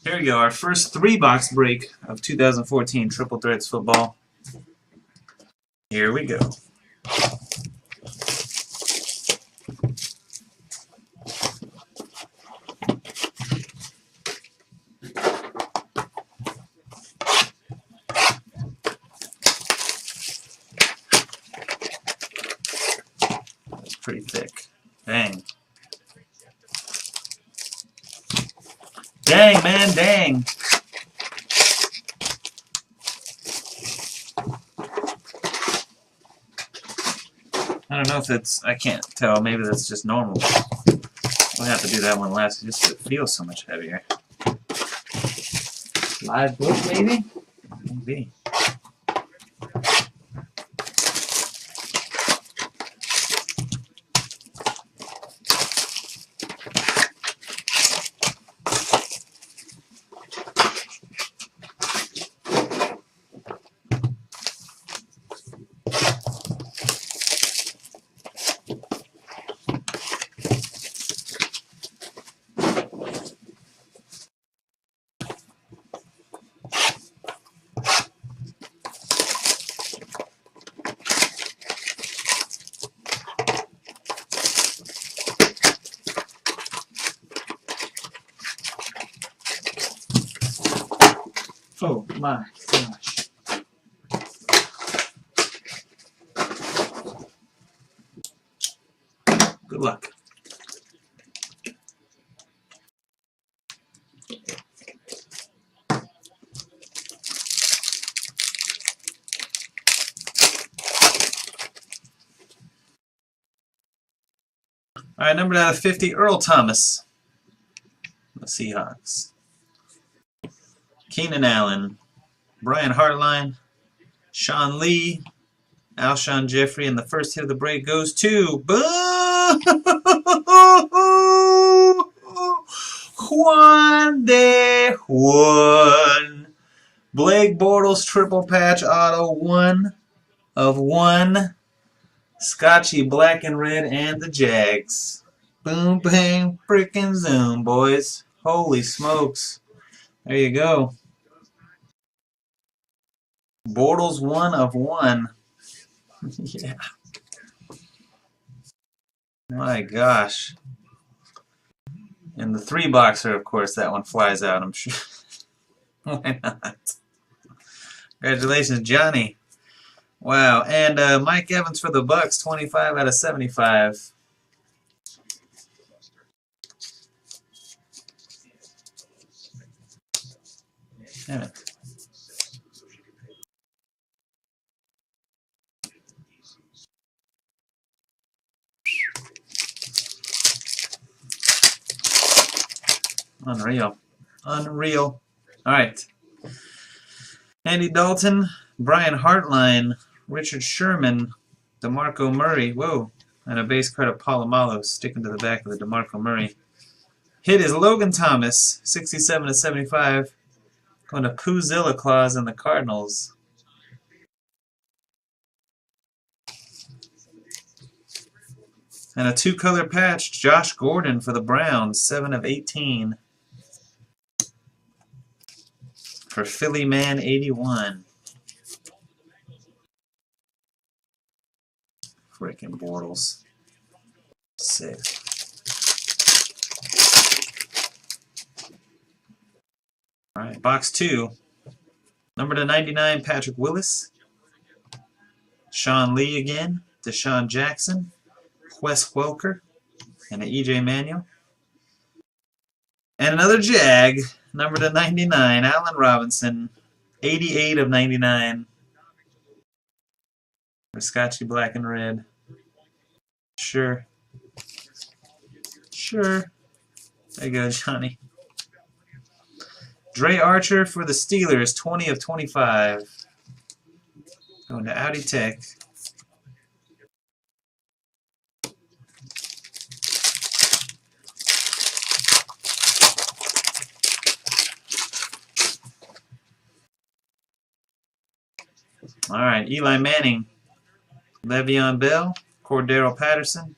Here we go, our first 3-box break of 2014 Triple Threats football. Here we go. That's pretty thick. Dang. Dang, man, dang. I don't know if it's, I can't tell, maybe that's just normal. We'll have to do that one last, just it feels so much heavier. Live book, maybe? Maybe. Oh my gosh. Good luck. All right, numbered out of 50, Earl Thomas, the Seahawks. Keenan Allen, Brian Hartline, Sean Lee, Alshon Jeffrey, and the first hit of the break goes to Juan de Juan. Blake Bortles triple patch auto 1 of 1. Scotchy black and red and the Jags. Boom, bang, frickin' zoom, boys. Holy smokes. There you go. Bortles 1 of 1. Yeah. My gosh. And the 3-boxer, of course, that one flies out, I'm sure. Why not? Congratulations, Johnny. Wow. And Mike Evans for the Bucks, 25 out of 75. Damn it. Unreal. Unreal. All right. Andy Dalton, Brian Hartline, Richard Sherman, DeMarco Murray. Whoa. And a base card of Polamalu sticking to the back of the DeMarco Murray. Hit is Logan Thomas, 67 to 75. Going to Poozilla Claus and the Cardinals. And a 2-color patch, Josh Gordon for the Browns, 7 of 18. For Philly Man 81. Frickin' Bortles. Sick. Alright, box 2. Number to 99, Patrick Willis. Sean Lee again. Deshaun Jackson. Wes Welker. And an E.J. Manuel. And another Jag. Number to 99, Allen Robinson. 88 of 99. For Scotchy black and red. Sure. Sure. There you go, Johnny. Dre Archer for the Steelers, 20 of 25. Going to Audi Tech. All right, Eli Manning, Le'Veon Bell, Cordero Patterson,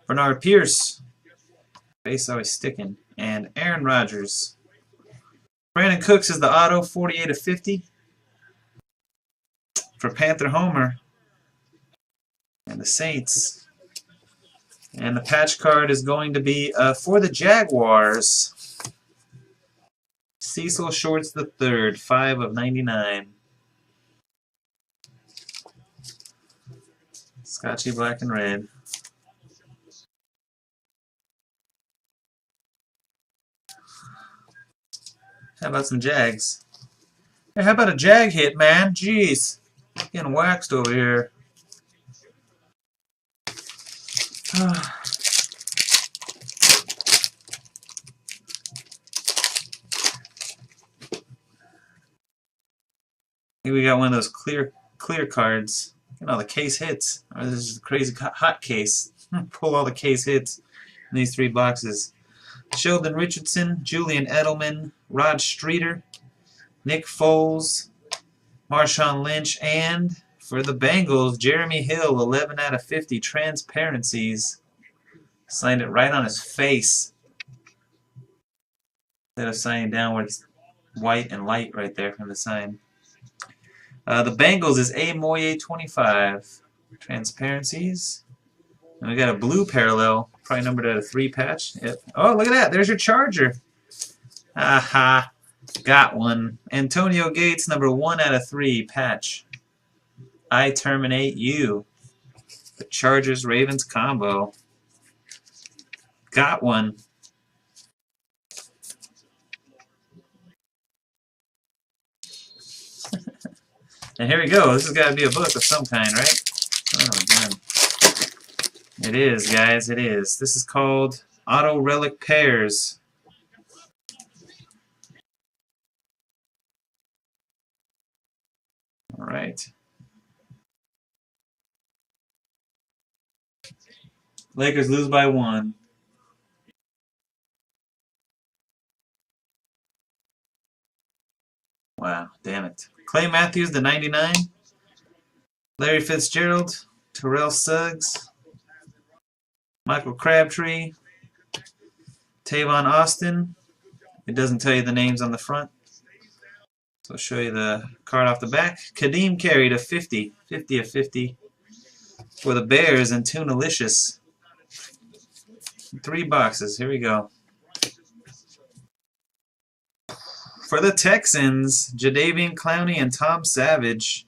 Bernard Pierce, base always sticking, and Aaron Rodgers. Brandon Cooks is the auto, 48/50 for Panther Homer and the Saints. And the patch card is going to be for the Jaguars. Cecil Shorts III, 5/99. Scotchy black and red. How about some Jags? Hey, how about a Jag hit, man? Jeez. Getting waxed over here. Here we got one of those clear cards. Look at all the case hits. Oh, this is a crazy hot case. Pull all the case hits in these 3 boxes. Sheldon Richardson, Julian Edelman, Rod Streeter, Nick Foles, Marshawn Lynch, and for the Bengals, Jeremy Hill, 11/50 transparencies. Signed it right on his face. Instead of signing down where it's white and light right there from the sign. The Bengals is A. Moye 25. Transparencies. And we got a blue parallel, probably numbered at a 3 patch. Yep. Oh, look at that. There's your Charger. Aha. Got one. Antonio Gates, number 1/3 patch. I terminate you. The Chargers-Ravens combo. Got one. And here we go. This has got to be a book of some kind, right? Oh, man. It is, guys. It is. This is called Auto Relic Pairs. All right. Lakers lose by 1. Wow, damn it. Clay Matthews, the 99. Larry Fitzgerald, Terrell Suggs, Michael Crabtree, Tavon Austin. It doesn't tell you the names on the front. So I'll show you the card off the back. Kadeem Carey to 50. 50/50 for the Bears and Tunalicious. 3 boxes. Here we go. For the Texans, Jadeveon Clowney and Tom Savage.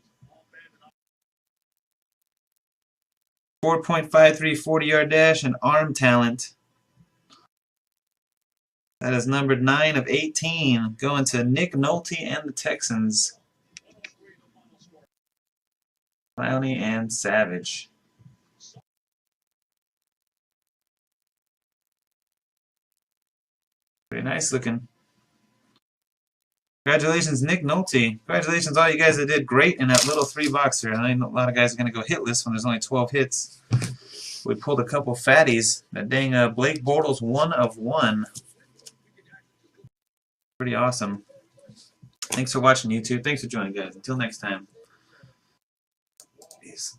4.53 40-yard dash and arm talent. That is numbered 9/18, going to Nick Nolte and the Texans. Clowney and Savage. Very nice looking. Congratulations, Nick Nolte. Congratulations, all you guys that did great in that little 3-boxer. I know a lot of guys are going to go hitless when there's only 12 hits. We pulled a couple fatties. That dang Blake Bortles 1/1. Pretty awesome. Thanks for watching, YouTube. Thanks for joining, guys. Until next time. Peace.